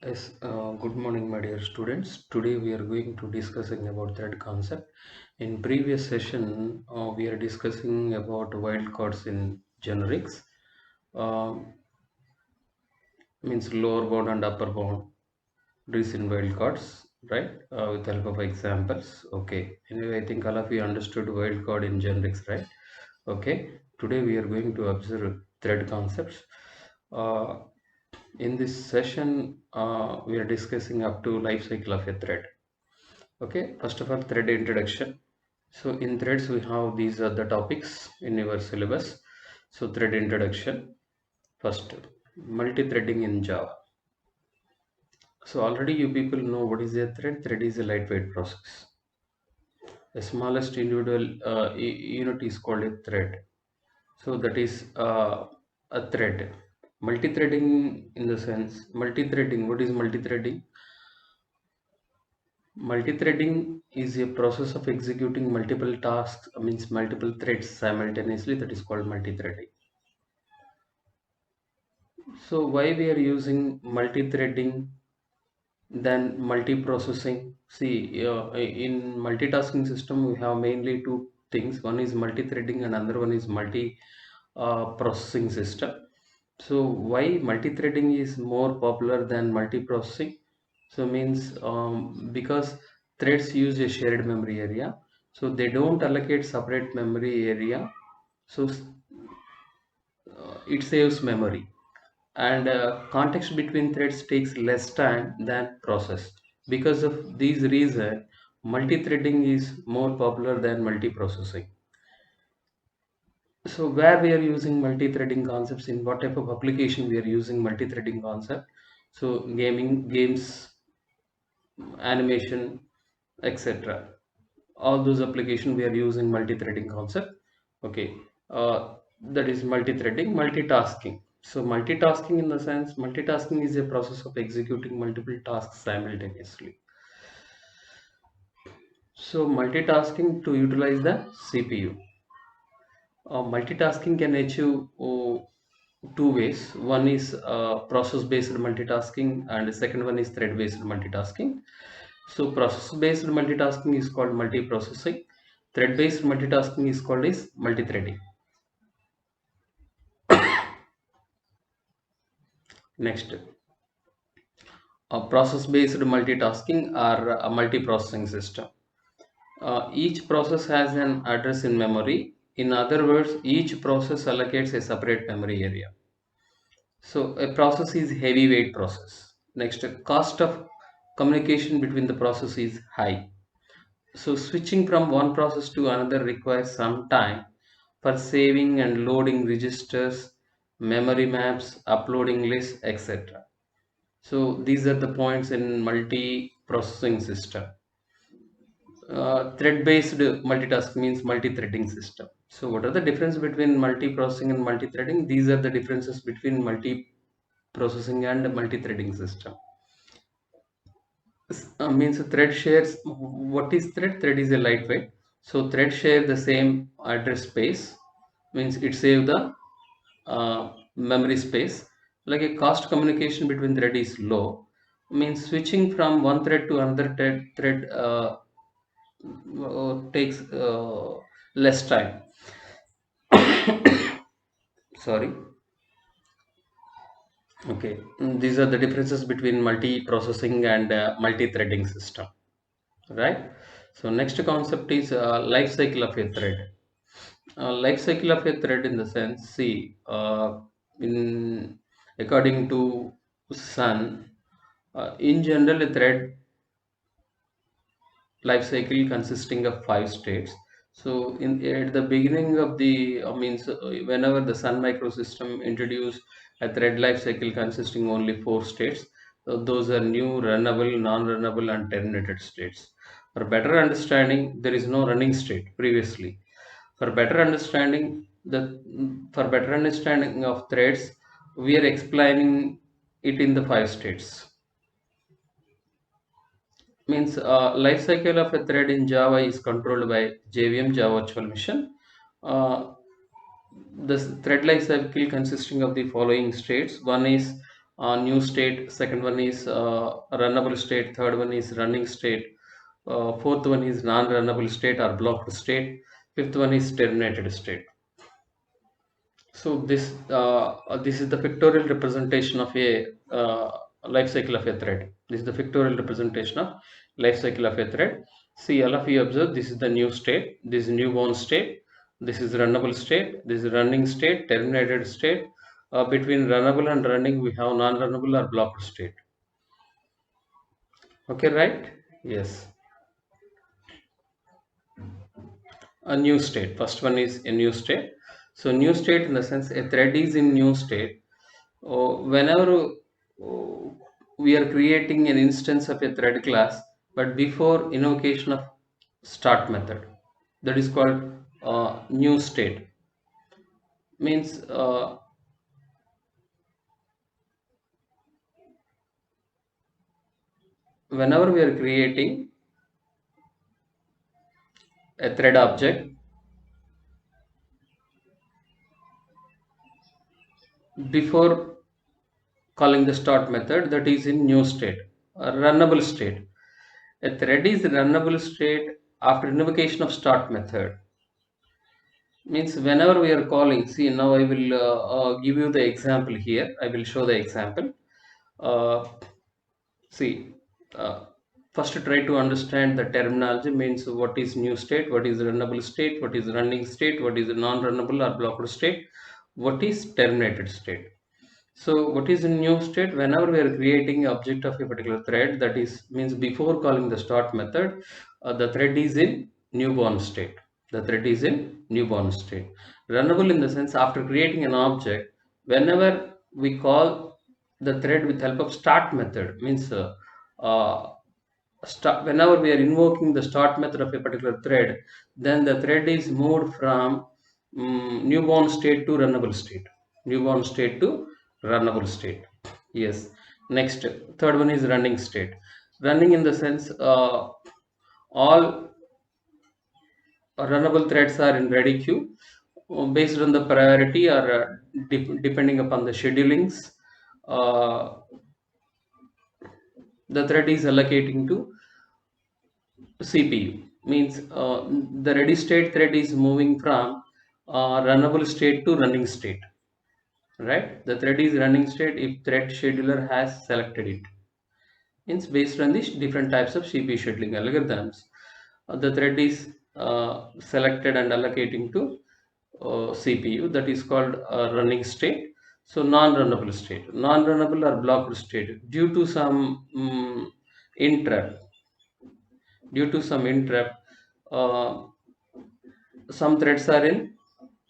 Yes, good morning, my dear students. Today we are going to discussing about thread concept. In previous session, we are discussing about wildcards in generics, means lower bound and upper bound recent wildcards, right? With help of examples. Okay. Anyway, I think all of you understood wildcard in generics, right? Okay. Today we are going to observe thread concepts. Uh, in this session, we are discussing up to life cycle of a thread. Okay, first of all, thread introduction. So in threads, we have these are the topics in your syllabus. So thread introduction. First, multi-threading in Java. So already you people know what is a thread. Thread is a lightweight process. The smallest individual unit is called a thread. So that is a thread. Multi-threading in the sense, multi-threading, what is multi-threading? Multi-threading is a process of executing multiple tasks, means multiple threads simultaneously, that is called multi-threading. So why we are using multi-threading than multi-processing? See, in multitasking system, we have mainly two things. One is multi-threading and another one is multi-processing system. So why multi-threading is more popular than multi-processing? So means because threads use a shared memory area, so they don't allocate separate memory area. So it saves memory, and context between threads takes less time than process. Because of these reason, multi-threading is more popular than multi-processing. So where we are using multi-threading concepts, in what type of application we are using multi-threading concept? So gaming, games, animation, etc. All those application we are using multi-threading concept. Okay, that is multi-threading. Multitasking. So multitasking, in the sense, multitasking is a process of executing multiple tasks simultaneously. So multitasking to utilize the CPU. Multitasking can achieve two ways. One is process based multitasking, and the second one is thread based multitasking. So process based multitasking is called multiprocessing. Thread based multitasking is called as multi-threading. Next, process based multitasking or a multiprocessing system. Each process has an address in memory. In other words, each process allocates a separate memory area. So a process is heavyweight process. Next, cost of communication between the process is high. So switching from one process to another requires some time for saving and loading registers, memory maps, uploading lists, etc. So these are the points in multi-processing system. Thread-based multitask means multi-threading system. So what are the difference between multi-processing and multi-threading? These are the differences between multi-processing and multi-threading system. Means thread shares, what is thread is a lightweight, so thread share the same address space, means it save the memory space. Like a cost communication between thread is low, means switching from one thread to another thread takes less time. Sorry. Okay. These are the differences between multi-processing and multi-threading system, right? So next concept is life cycle of a thread. Life cycle of a thread, in the sense, see, in according to Sun, in general, a thread life cycle consisting of 5 states. So in at the beginning of the means whenever the Sun microsystem introduced a thread life cycle consisting only 4 states, so those are new, runnable, non-runnable, and terminated states. For better understanding, there is no running state previously. For better understanding for better understanding of threads, we are explaining it in the 5 states. Means life cycle of a thread in Java is controlled by JVM, Java Virtual Machine. Uh, the thread life cycle consisting of the following states. One is new state, second one is runnable state, third one is running state, fourth one is non-runnable state or blocked state, fifth one is terminated state. So this is the pictorial representation of a life cycle of a thread. This is the pictorial representation of life cycle of a thread. See, all of you observe, this is the new state, this is newborn state, this is runnable state, this is running state, terminated state. Between runnable and running, we have non-runnable or blocked state. Okay, right? Yes. A new state. First one is a new state. So new state in the sense a thread is in new state. Whenever we are creating an instance of a thread class, but before invocation of start method, that is called new state. Means whenever we are creating a thread object, before calling the start method, that is in new state, a runnable state. A thread is runnable state after invocation of start method. Means whenever we are calling, see, now I will give you the example here. I will show the example. See, uh, first try to understand the terminology. Means what is new state, what is runnable state, what is running state, what is non-runnable or blocked state, what is terminated state. So what is a new state? Whenever we are creating an object of a particular thread, that is means before calling the start method, the thread is in newborn state. The thread is in newborn state. Runnable in the sense after creating an object, whenever we call the thread with help of start method, means uh, whenever we are invoking the start method of a particular thread, then the thread is moved from newborn state to runnable state. Newborn state to runnable state. Yes. Next, third one is running state. Running in the sense all runnable threads are in ready queue based on the priority or depending upon the schedulings. The thread is allocating to CPU. Means the ready state thread is moving from runnable state to running state. Right? The thread is running state if thread scheduler has selected it. Means based on these different types of CPU scheduling algorithms, the thread is selected and allocating to CPU. That is called running state. So non-runnable state, non-runnable or blocked state due to some interrupt. Due to some interrupt, uh, some threads are in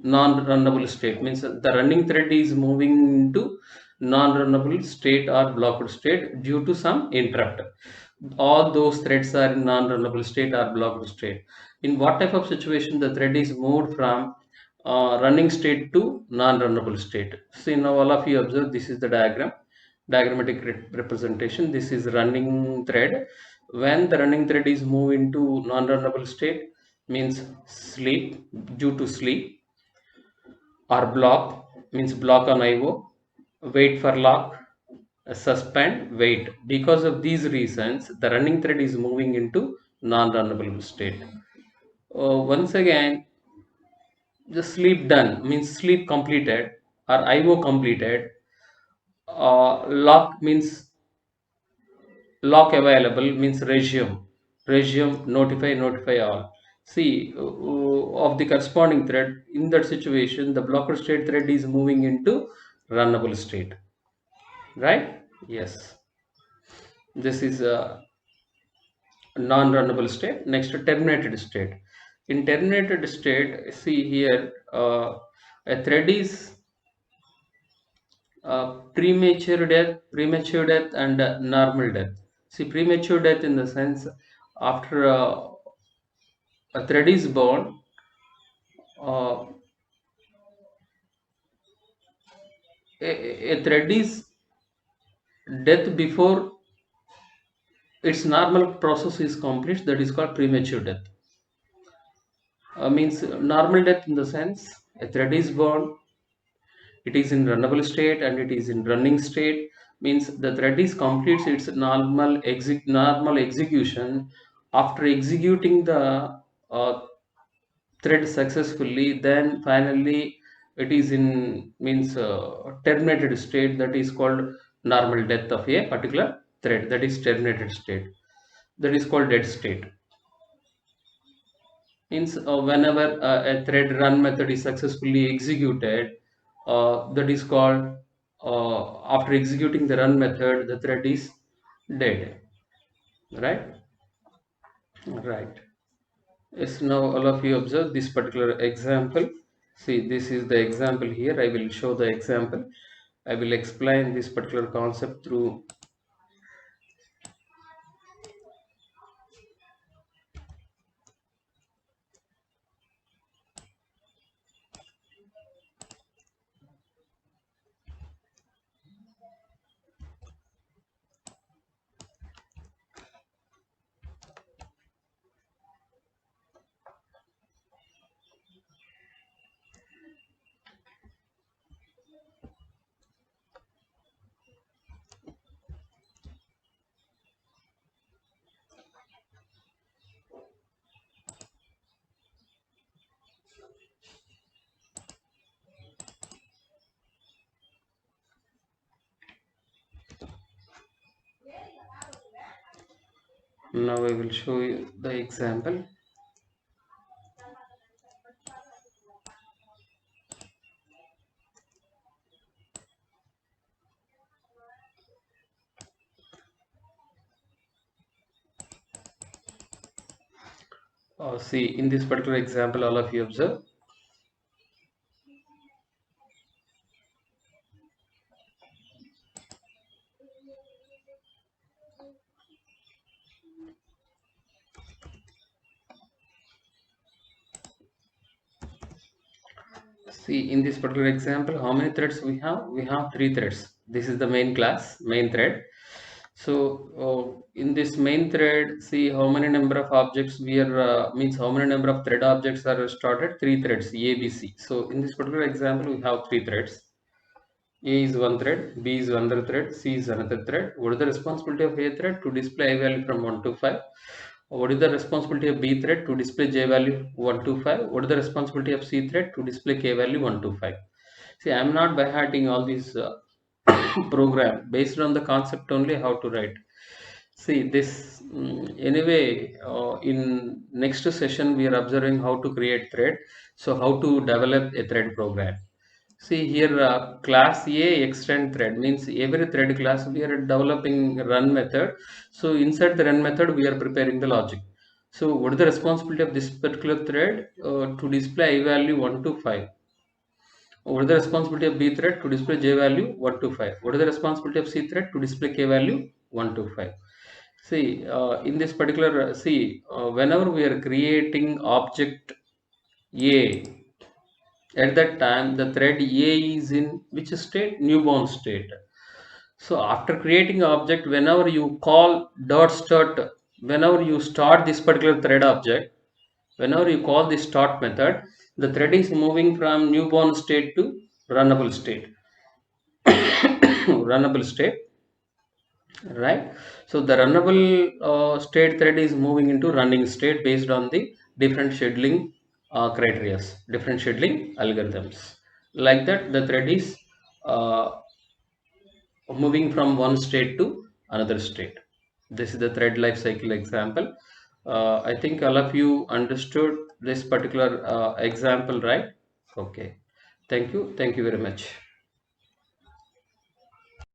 non-runnable state. Means the running thread is moving into non-runnable state or blocked state due to some interrupt. All those threads are in non-runnable state or blocked state. In what type of situation the thread is moved from running state to non-runnable state? See, now all of you observe, this is the diagram, diagrammatic representation. This is running thread. When the running thread is moved into non-runnable state, means sleep, due to sleep, or block, means block on IO, wait for lock, suspend, wait. Because of these reasons, the running thread is moving into non-runnable state. Once again, the sleep done means sleep completed or IO completed. Lock means lock available means resume, notify all. See, of the corresponding thread, in that situation, the blocker state thread is moving into runnable state. Right? Yes. This is a non-runnable state. Next, terminated state. In terminated state, see here, a thread is premature death and normal death. See, premature death in the sense after a thread is born, uh, a thread is death before its normal process is complete. That is called premature death. Means normal death in the sense a thread is born, it is in runnable state and it is in running state. means the thread is completes its normal execution. After executing the thread successfully, then finally it is in means terminated state, that is called normal death of a particular thread, that is terminated state, that is called dead state. Means whenever a thread run method is successfully executed, that is called after executing the run method, the thread is dead, right? Right. Yes, now all of you observe this particular example. See, this is the example here. I will show the example. I will explain this particular concept through. Now I will show you the example. See, in this particular example, all of you observe. See, in this particular example, how many threads we have? We have 3 threads. This is the main class, main thread. So in this main thread, see how many number of objects we are means how many number of thread objects are started? 3 threads, A, B, C. So in this particular example, we have 3 threads. A is one thread, B is another thread, C is another thread. What is the responsibility of A thread? To display I value from 1 to 5. What is the responsibility of B thread? To display J value 1 to 5. What is the responsibility of C thread? To display K value 1 to 5. See, I am not by hearting all these program, based on the concept only how to write. See this anyway. In next session, we are observing how to create thread. So how to develop a thread program. See here, class A extend thread means every thread class we are developing run method. So inside the run method, we are preparing the logic. So what is the responsibility of this particular thread? To display I value 1 to 5. What is the responsibility of B thread? To display J value 1 to 5. What is the responsibility of C thread? To display K value 1 to 5. See, in this particular, whenever we are creating object A, at that time the thread A is in which state? Newborn state. So after creating object, whenever you call dot start, whenever you start this particular thread object, whenever you call this start method, the thread is moving from newborn state to runnable state. Runnable state, right? So the runnable state thread is moving into running state based on the different scheduling criteria, different scheduling algorithms. Like that, the thread is uh, moving from one state to another state. This is the thread life cycle example. I think all of you understood this particular example, right? Okay. Thank you. Thank you very much.